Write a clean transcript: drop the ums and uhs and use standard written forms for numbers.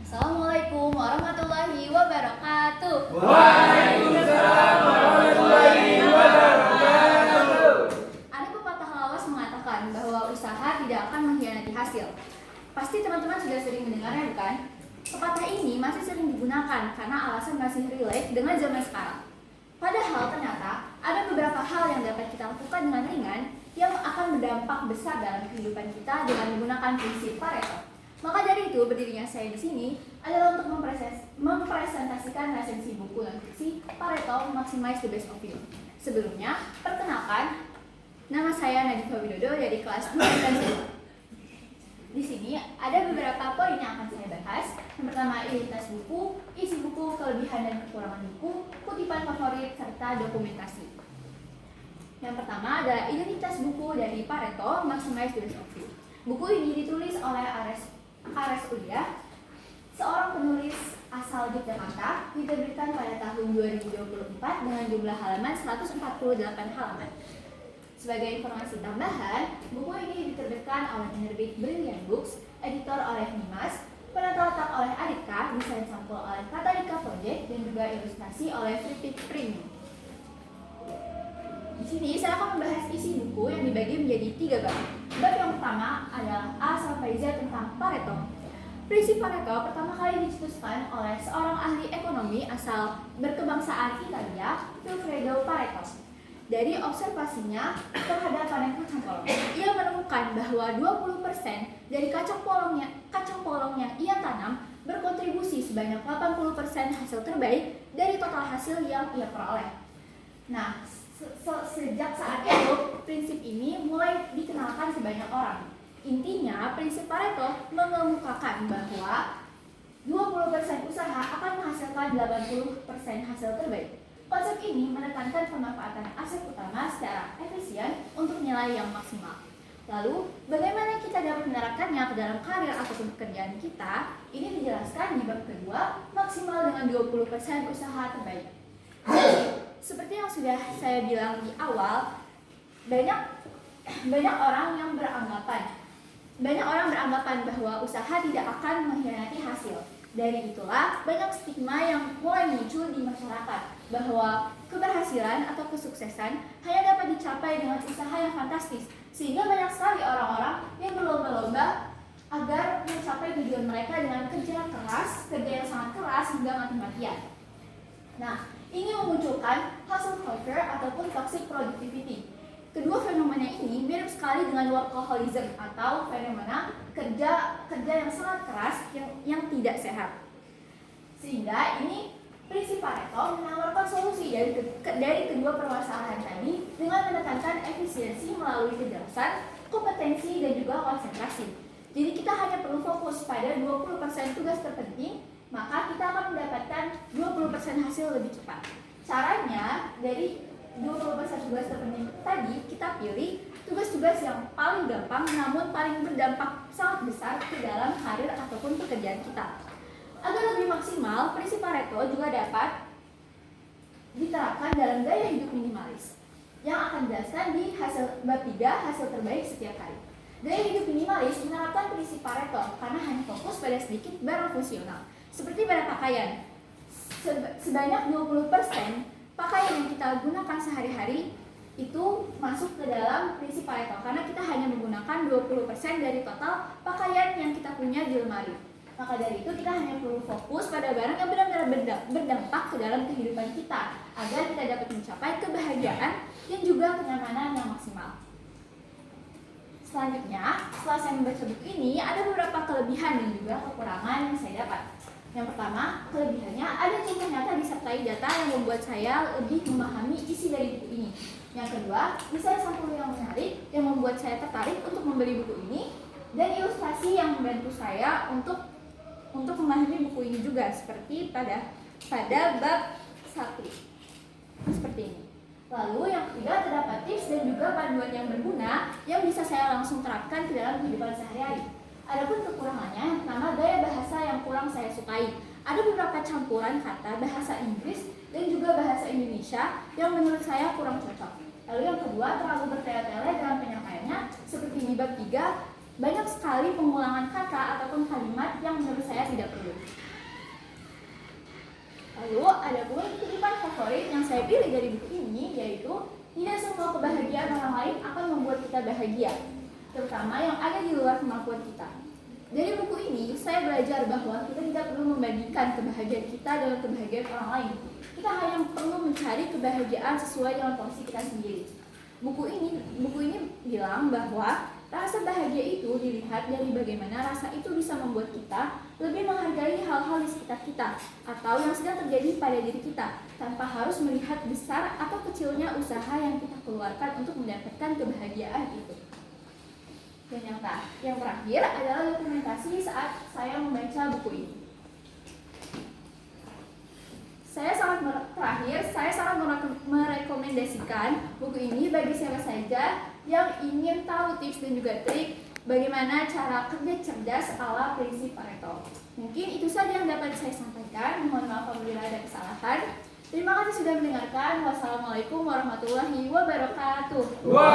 Assalamualaikum warahmatullahi wabarakatuh. Waalaikumsalam warahmatullahi wabarakatuh. Ada pepatah lawas mengatakan bahwa usaha tidak akan mengkhianati hasil. Pasti teman-teman sudah sering mendengarnya, bukan? Pepatah ini masih sering digunakan karena alasan masih relate dengan zaman sekarang. Padahal ternyata ada beberapa hal yang dapat kita lakukan dengan ringan yang akan berdampak besar dalam kehidupan kita dengan menggunakan prinsip Pareto. Maka dari itu, berdirinya saya di sini adalah untuk mempresentasikan resensi buku non fiksi Pareto Maximize the Best of You. Sebelumnya, perkenalkan, nama saya Nadifa Widodo dari kelas 2 dan 1. Di sini ada beberapa poin yang akan saya bahas. Yang pertama, identitas buku, isi buku, kelebihan dan kekurangan buku, kutipan favorit, serta dokumentasi. Yang pertama adalah identitas buku dari Pareto Maximize the Best of You. Buku ini ditulis oleh Ares Ulia, seorang penulis asal Yogyakarta, diterbitkan pada tahun 2024 dengan jumlah halaman 148 halaman. Sebagai informasi tambahan, buku ini diterbitkan oleh penerbit Brilliant Books, editor oleh Nimas, penata letak oleh Adika, desain sampul oleh Katalika Project, dan juga ilustrasi oleh Free Print. Di sini saya akan membahas isi buku yang dibagi menjadi 3 bab. Bab yang pertama adalah A sampai Z tentang Pareto. Prinsip Pareto pertama kali dicetuskan oleh seorang ahli ekonomi asal berkebangsaan Italia, Vilfredo Pareto. Dari observasinya terhadap panen kacang polong, ia menemukan bahwa 20% dari kacang polong yang ia tanam berkontribusi sebanyak 80% hasil terbaik dari total hasil yang ia peroleh. Nah, sejak saat itu, prinsip ini mulai dikenalkan ke banyak orang. Intinya, prinsip Pareto mengemukakan bahwa 20% usaha akan menghasilkan 80% hasil terbaik. Konsep ini menekankan pemanfaatan aset utama secara efisien untuk nilai yang maksimal. Lalu, bagaimana kita dapat menerapkannya ke dalam karir ataupun pekerjaan kita? Ini dijelaskan di bab kedua, maksimal dengan 20% usaha terbaik. Jadi, seperti yang sudah saya bilang di awal, banyak orang beranggapan bahwa usaha tidak akan mengkhianati hasil. Dari itulah banyak stigma yang mulai muncul di masyarakat bahwa keberhasilan atau kesuksesan hanya dapat dicapai dengan usaha yang fantastis, sehingga banyak sekali orang-orang yang berlomba-lomba agar mencapai tujuan mereka dengan kerja yang sangat keras hingga mati-matian. Nah, ini memunculkan hustle culture ataupun toxic productivity. Kedua fenomena ini mirip sekali dengan workaholism atau fenomena kerja yang sangat keras yang tidak sehat. Sehingga ini prinsip Pareto menawarkan solusi dari kedua permasalahan tadi dengan menekankan efisiensi melalui kejelasan, kompetensi, dan juga konsentrasi. Jadi kita hanya perlu fokus pada 20% tugas terpenting, maka kita akan mendapatkan 20% hasil lebih cepat. Caranya, dari 20% tugas terpenting tadi, kita pilih tugas-tugas yang paling gampang namun paling berdampak sangat besar ke dalam karir ataupun pekerjaan kita. Agar lebih maksimal, prinsip Pareto juga dapat diterapkan dalam gaya hidup minimalis yang akan dijelaskan di bab 3 hasil terbaik setiap hari. Gaya hidup minimalis menerapkan prinsip Pareto karena hanya fokus pada sedikit barang fungsional, seperti pada pakaian. Sebanyak 20% pakaian yang kita gunakan sehari-hari itu masuk ke dalam prinsip Pareto karena kita hanya menggunakan 20% dari total pakaian yang kita punya di lemari. Maka dari itu kita hanya perlu fokus pada barang yang benar-benar berdampak ke dalam kehidupan kita agar kita dapat mencapai kebahagiaan dan juga kenyamanan yang maksimal. Selanjutnya, setelah saya membaca buku ini, ada beberapa kelebihan dan juga kekurangan yang saya dapat. Yang pertama, kelebihannya ada contoh nyata disertai data yang membuat saya lebih memahami isi dari buku ini. Yang kedua, desain sampul yang menarik yang membuat saya tertarik untuk membeli buku ini, dan ilustrasi yang membantu saya untuk memahami buku ini juga, seperti pada bab 1 seperti ini. Lalu yang ketiga, terdapat tips dan juga panduan yang berguna yang bisa saya langsung terapkan ke dalam kehidupan sehari-hari. Adapun kekurangannya, yang pertama, gaya bahasa yang kurang saya sukai. Ada beberapa campuran kata bahasa Inggris dan juga bahasa Indonesia yang menurut saya kurang cocok. Lalu yang kedua, terlalu bertele-tele dalam penyampaiannya, seperti di bab 3, banyak sekali pengulangan kata ataupun kalimat yang menurut saya tidak perlu. adapun kutipan favorit yang saya pilih dari buku ini yaitu tidak semua kebahagiaan orang lain akan membuat kita bahagia, terutama yang ada di luar kemampuan kita. Dari buku ini, saya belajar bahwa kita tidak perlu membandingkan kebahagiaan kita dengan kebahagiaan orang lain. Kita hanya perlu mencari kebahagiaan sesuai dengan porsi kita sendiri. Buku ini bilang bahwa rasa bahagia itu dilihat dari bagaimana rasa itu bisa membuat kita lebih menghargai hal-hal di sekitar kita atau yang sedang terjadi pada diri kita, tanpa harus melihat besar atau kecilnya usaha yang kita keluarkan untuk mendapatkan kebahagiaan itu. Dan yang terakhir adalah dokumentasi saat saya membaca buku ini. Saya sangat merekomendasikan buku ini bagi siapa saja yang ingin tahu tips dan juga trik bagaimana cara kerja cerdas ala prinsip Pareto. Mungkin itu saja yang dapat saya sampaikan. Mohon maaf apabila ada kesalahan. Terima kasih sudah mendengarkan. Wassalamualaikum warahmatullahi wabarakatuh.